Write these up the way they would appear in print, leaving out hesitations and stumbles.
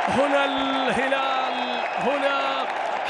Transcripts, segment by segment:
هنا الهلال، هنا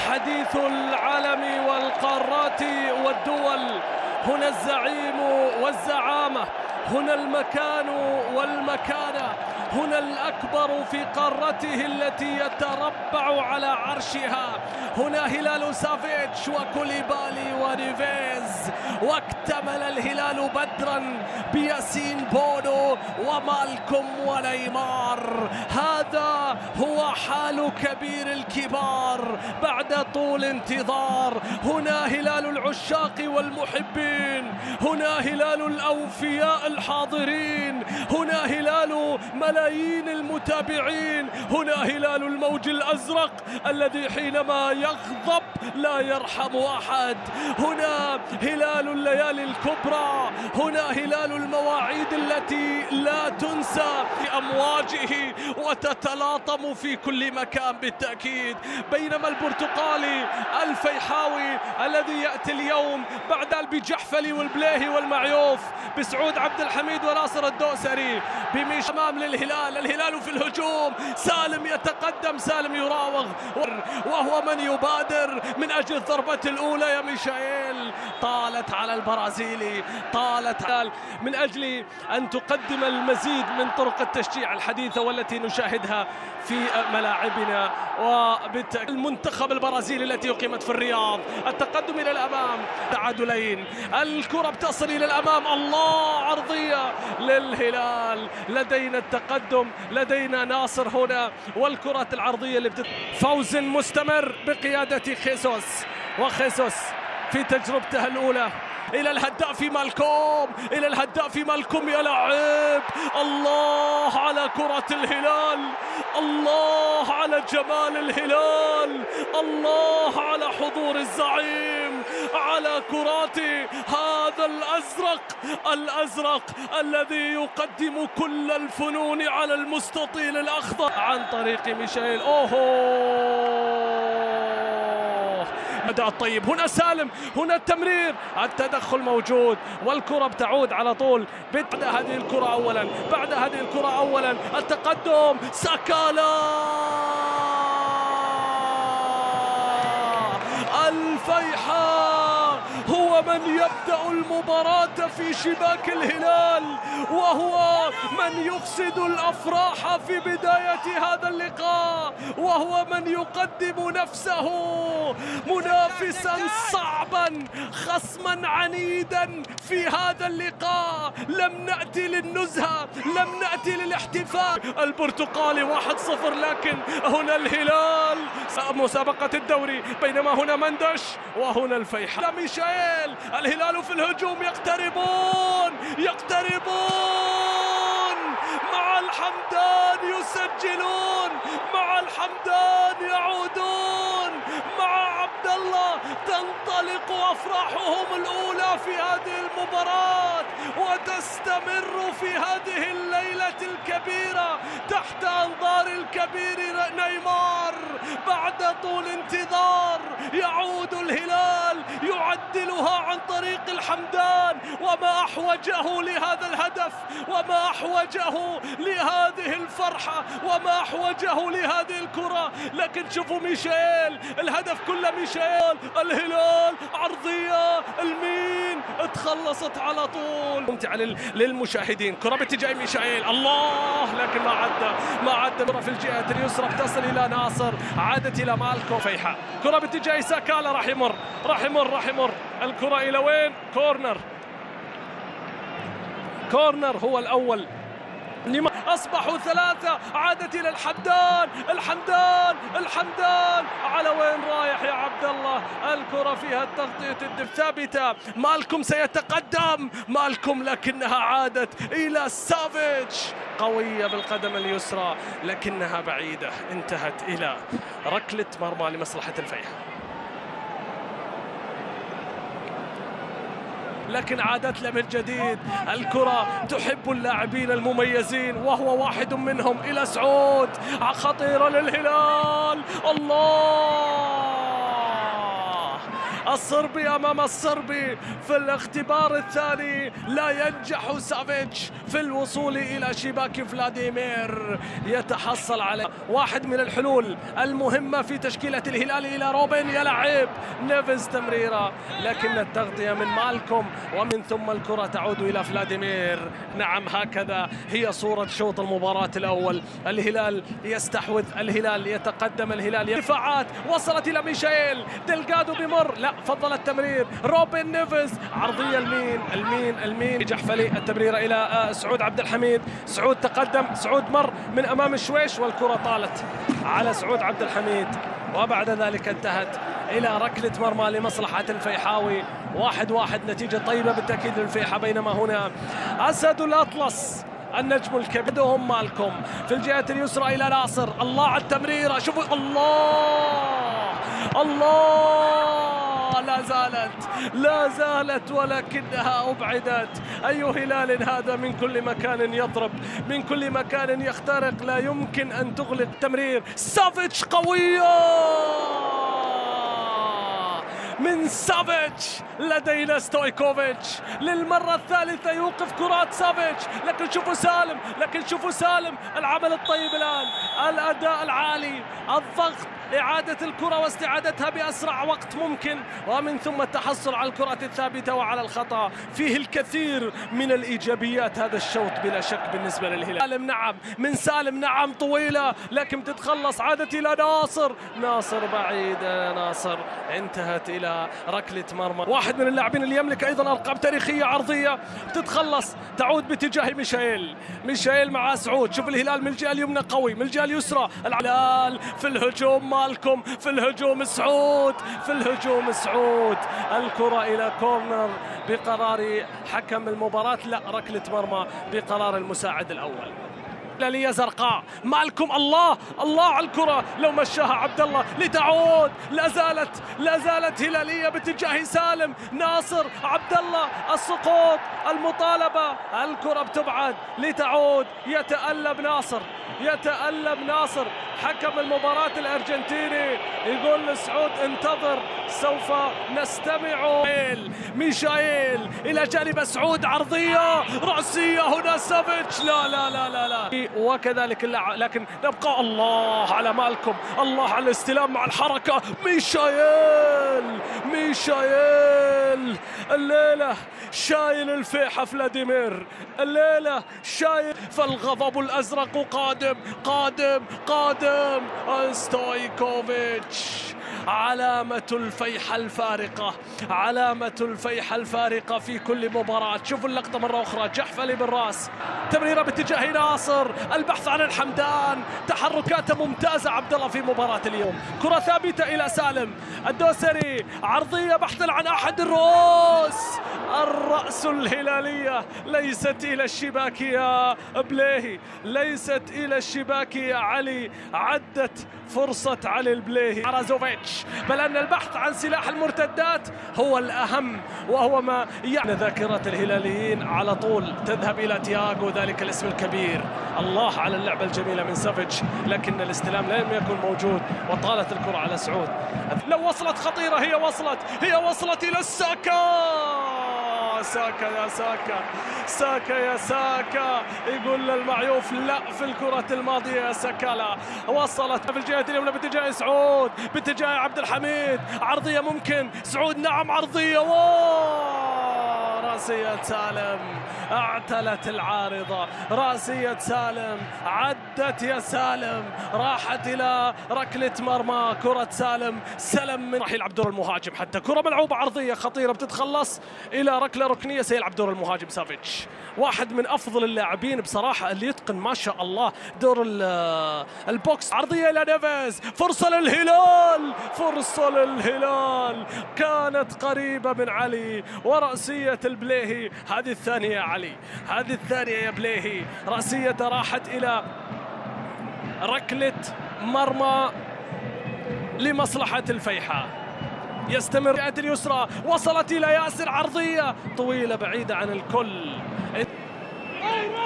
حديث العالم والقارات والدول، هنا الزعيم والزعامة، هنا المكان والمكانة، هنا الأكبر في قارته التي يتربع على عرشها، هنا هلال سافيتش وكوليبالي ونيفيز، واكتمل الهلال بدرا بياسين بونو ومالكوم ونيمار. هذا هو حال كبير الكبار بعد طول انتظار. هنا هلال العشاق والمحبين، هنا هلال الأوفياء الحاضرين، هنا هلال ملايين المتابعين، هنا هلال الموج الأزرق الذي حينما يغضب لا يرحم أحد، هنا هلال الليالي الكبرى، هنا هلال المواعيد التي لا تنسى بأمواجه وتتلاطم في كل مكان بالتأكيد. بينما البرتقالي الفيحاوي الذي يأتي اليوم بعد البجحفلي والبليهي والمعيوف بسعود عبد الحميد وناصر الدوسري بميش أمام للهلال، الهلال في الهجوم، سالم يتقدم، سالم يراوغ وهو من يبادر من أجل الضربة الأولى يا ميشائيل. طالت على البرازيلي، طالت من أجل أن تقدم المزيد من طرق التشجيع الحديثة والتي نشاهدها في ملاعبنا المنتخب البرازيلي التي أقيمت في الرياض. التقدم إلى الأمام، تعادلين، الكرة بتصل إلى الأمام، الله عرضية للهلال، لدينا التقدم، لدينا ناصر هنا والكرة العرضية اللي فوز مستمر بقيادة خيسوس، وخيسوس في تجربته الأولى إلى الهداف مالكوم، إلى الهداف مالكوم يا لعيب. الله على كرة الهلال، الله على جمال الهلال، الله على حضور الزعيم، على كرات هذا الأزرق الذي يقدم كل الفنون على المستطيل الأخضر عن طريق ميشائيل. أداء الطيب، هنا سالم، هنا التمرير، التدخل موجود والكرة بتعود على طول. بعد هذه الكرة أولا، بعد هذه الكرة أولا التقدم، ساكالا الفيحاء هو من يبدأ المباراة في شباك الهلال، وهو من يفسد الأفراح في بداية هذا اللقاء، وهو من يقدم نفسه منافسا صعبا، خصما عنيدا في هذا اللقاء. لم نأتي للنزهة، لم نأتي للاحتفال. البرتقالي 1-0، لكن هنا الهلال مسابقة الدوري، بينما هنا مندش وهنا الفيحاء. ميشائيل، الهلال في الهجوم، يقتربون مع الحمدان، يسجلون مع الحمدان، يعودون مع عبد الله، تنطلق أفراحهم الأولى في هذه المباراة وتستمر في هذه الليلة الكبيرة تحت أنظار الكبير نيمار. بعد طول انتظار يعود الهلال يعدلها عن طريق الحمدان، وما أحوجه لهذا الهدف، وما أحوجه لهذه الفرحة، وما أحوجه لهذه الكرة. لكن شوفوا ميشائيل، الهدف كله ميشائيل، الهلال عرضية، المين اتخلصت على طول. ممتعة للمشاهدين، كرة باتجاه ميشائيل، الله، لكن ما عدى كرة في الجهة اليسرى بتصل إلى ناصر، عادت إلى مالكوم. فيحاء، كرة باتجاه ساكالا، راح يمر الكرة إلى وين؟ كورنر هو الأول. أصبحوا 3، عادت إلى الحمدان على وين رايح يا عبد الله؟ الكرة فيها التغطية ثابتة، مالكوم سيتقدم، مالكوم، لكنها عادت إلى سافيتش، قوية بالقدم اليسرى لكنها بعيدة، انتهت إلى ركلة مرمى لمصلحة الفيحاء. لكن عادت له من جديد، الكرة تحب اللاعبين المميزين وهو واحد منهم، إلى سعود، خطيرة للهلال، الله الصربي أمام الصربي في الاختبار الثاني. لا ينجح سافيتش في الوصول إلى شباك فلاديمير. يتحصل على واحد من الحلول المهمة في تشكيلة الهلال إلى روبن، يلعب نيفيز تمريرة لكن التغطية من مالكوم، ومن ثم الكرة تعود إلى فلاديمير. نعم هكذا هي صورة شوط المباراة الأول. الهلال يستحوذ، الهلال يتقدم، الهلال دفاعات وصلت إلى ميشائيل دلغادو بمر، لا فضل التمرير روبن نيفيز، عرضية المين جحفلي، التمريرة إلى سعود عبد الحميد. سعود تقدم، سعود مر من أمام الشويش والكرة طالت على سعود عبد الحميد، وبعد ذلك انتهت إلى ركلة مرمى لمصلحة الفيحاوي. 1-1 نتيجة طيبة بالتأكيد للفيحة. بينما هنا أسد الأطلس النجم الكبير مالكم في الجهة اليسرى إلى ناصر. الله على التمريرة، شوفوا الله لا زالت ولكنها أبعدت. أي هلال هذا من كل مكان يضرب، من كل مكان يخترق، لا يمكن أن تغلق. تمرير سافيتش قوية من سافيتش، لدينا ستويكوفيتش للمرة الثالثة يوقف كرات سافيتش. لكن شوفوا سالم العمل الطيب الآن، الأداء العالي، الضغط، إعادة الكرة واستعادتها بأسرع وقت ممكن، ومن ثم التحصل على الكرة الثابتة وعلى الخطأ. فيه الكثير من الإيجابيات هذا الشوط بلا شك بالنسبة للهلال. نعم من سالم، نعم طويلة لكن تتخلص، عادت إلى ناصر بعيدة، ناصر انتهت إلى ركلة مرمى. واحد من اللاعبين اللي يملك أيضا أرقام تاريخية، عرضية تتخلص تعود باتجاه ميشائيل مع سعود. شوف الهلال من الجهة اليمنى قوي، من الجهة اليسرى الهلال في الهجوم، مالكم في الهجوم، سعود في الهجوم، سعود الكرة إلى كورنر بقرار حكم المباراة، لا ركلة مرمى بقرار المساعد الأول. هلالية زرقاء، مالكم الله على الكرة، لو مشاها عبد الله لتعود، لا زالت هلالية باتجاه سالم، ناصر عبد الله، السقوط، المطالبة، الكرة بتبعد لتعود، يتألم ناصر. حكم المباراة الأرجنتيني يقول لسعود انتظر سوف نستمع. ميشائيل إلى جانب سعود، عرضية رأسية هنا سافيتش، لا وكذلك اللاعب، لكن نبقى الله على مالكم، الله على الاستلام مع الحركة. ميشائيل الليلة شايل الفيحة فلاديمير، الليلة شايل، فالغضب الأزرق قادم ستويكوفيتش. علامة الفيحة الفارقة في كل مباراة. شوفوا اللقطة مرة أخرى، جحفلي بالرأس، تمريرة باتجاه ناصر، البحث عن الحمدان، تحركاته ممتازة عبد الله في مباراة اليوم. كرة ثابتة إلى سالم الدوسري، عرضية بحثا عن أحد الرأس الهلالية ليست إلى الشباك يا بليهي، ليست إلى الشباك يا علي، عدت فرصة علي البليهي عرازوفيتش، بل أن البحث عن سلاح المرتدات هو الأهم، وهو ما يعني ذاكرة الهلاليين على طول تذهب إلى تياغو، ذلك الاسم الكبير. الله على اللعبة الجميلة من سافيتش، لكن الاستلام لم يكن موجود وطالت الكرة على سعود. لو وصلت خطيرة، هي وصلت إلى ساكا يا ساكا يقول للمعيوف لا في الكرة الماضية يا ساكالا. وصلت في الجهة اليمنى باتجاه سعود، باتجاه عبد الحميد، عرضية ممكن، سعود نعم عرضية، راسية سالم اعتلت العارضة، راسية سالم عدت يا سالم، راحت إلى ركلة مرمى. كرة سلم من رحيل عبد المهاجم، حتى كرة ملعوبة عرضية خطيرة بتتخلص إلى ركلة ركنية سيلعب دور المهاجم سافيتش، واحد من أفضل اللاعبين بصراحة اللي يتقن ما شاء الله دور البوكس. عرضية إلى نيفيز، فرصة للهلال كانت قريبة من علي، ورأسية البليهي، هذه الثانية يا علي، هذه الثانية يا بليهي، رأسية راحت إلى ركلة مرمى لمصلحة الفيحاء. يستمر الجهة اليسرى، وصلت إلى ياسر، عرضية طويلة بعيدة عن الكل،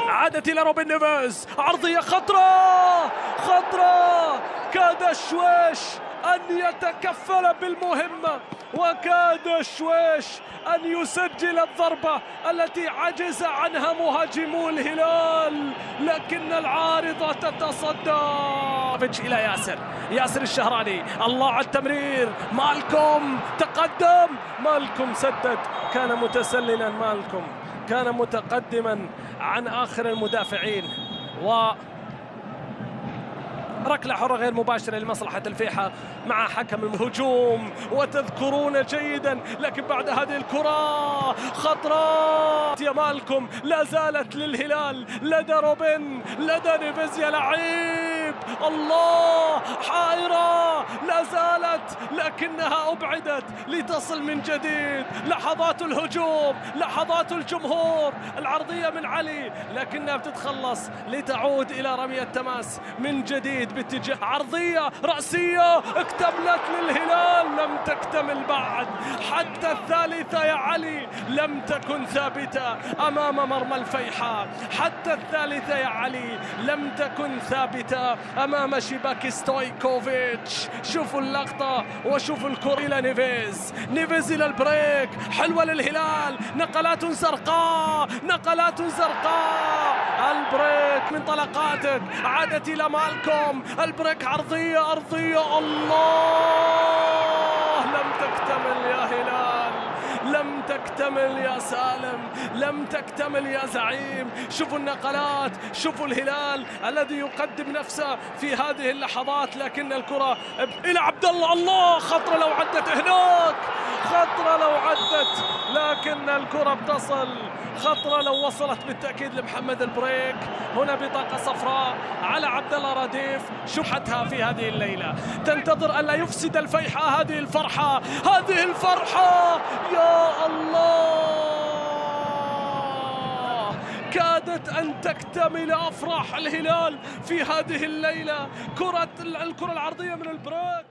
عادت إلى روبن نيفيز، عرضية خطرة كاد الشويش أن يتكفل بالمهمة، وكاد شويش أن يسجل الضربة التي عجز عنها مهاجمو الهلال، لكن العارضة تتصدى. إلى ياسر الشهراني، الله على التمرير، مالكم تقدم، مالكم سدد، كان متسللا، مالكم كان متقدما عن آخر المدافعين. و ركلة حرة غير مباشرة لمصلحة الفيحة مع حكم الهجوم، وتذكرون جيدا، لكن بعد هذه الكرة خطرة يا مالكم لا زالت للهلال، لدى روبن، لدى نيفيز، يا لعيب، الله، حائرة لا زالت، لكنها أبعدت لتصل من جديد. لحظات الهجوم، لحظات الجمهور، العرضية من علي، لكنها بتتخلص لتعود إلى رمية تماس من جديد باتجاه عرضية رأسية اكتملت للهلال، لم تكتمل بعد، حتى الثالثة يا علي لم تكن ثابتة أمام مرمى الفيحة، حتى الثالثة يا علي لم تكن ثابتة أمام شباك ستويكوفيتش. شوفوا اللقطة وشوفوا الكرة إلى نيفيز إلى البريك، حلوة للهلال، نقلات زرقاء، نقلات زرقاء، البريك من طلقاتك عادت إلى مالكم، البريك عرضية أرضية، الله، لم تكتمل يا هلال، لم تكتمل يا سالم، لم تكتمل يا زعيم. شوفوا النقلات، شوفوا الهلال الذي يقدم نفسه في هذه اللحظات، لكن الكرة إلى عبد الله، الله، خطرة لو عدت هناك، خطرة لو عدت، لكن الكرة بتصل، خطرة لو وصلت بالتأكيد لمحمد البريك. هنا بطاقة صفراء على عبد الله رديف، شحتها في هذه الليلة، تنتظر ألا يفسد الفيحة هذه الفرحة، هذه الفرحة، يا الله، كادت أن تكتمل أفراح الهلال في هذه الليلة. الكرة العرضية من البريك.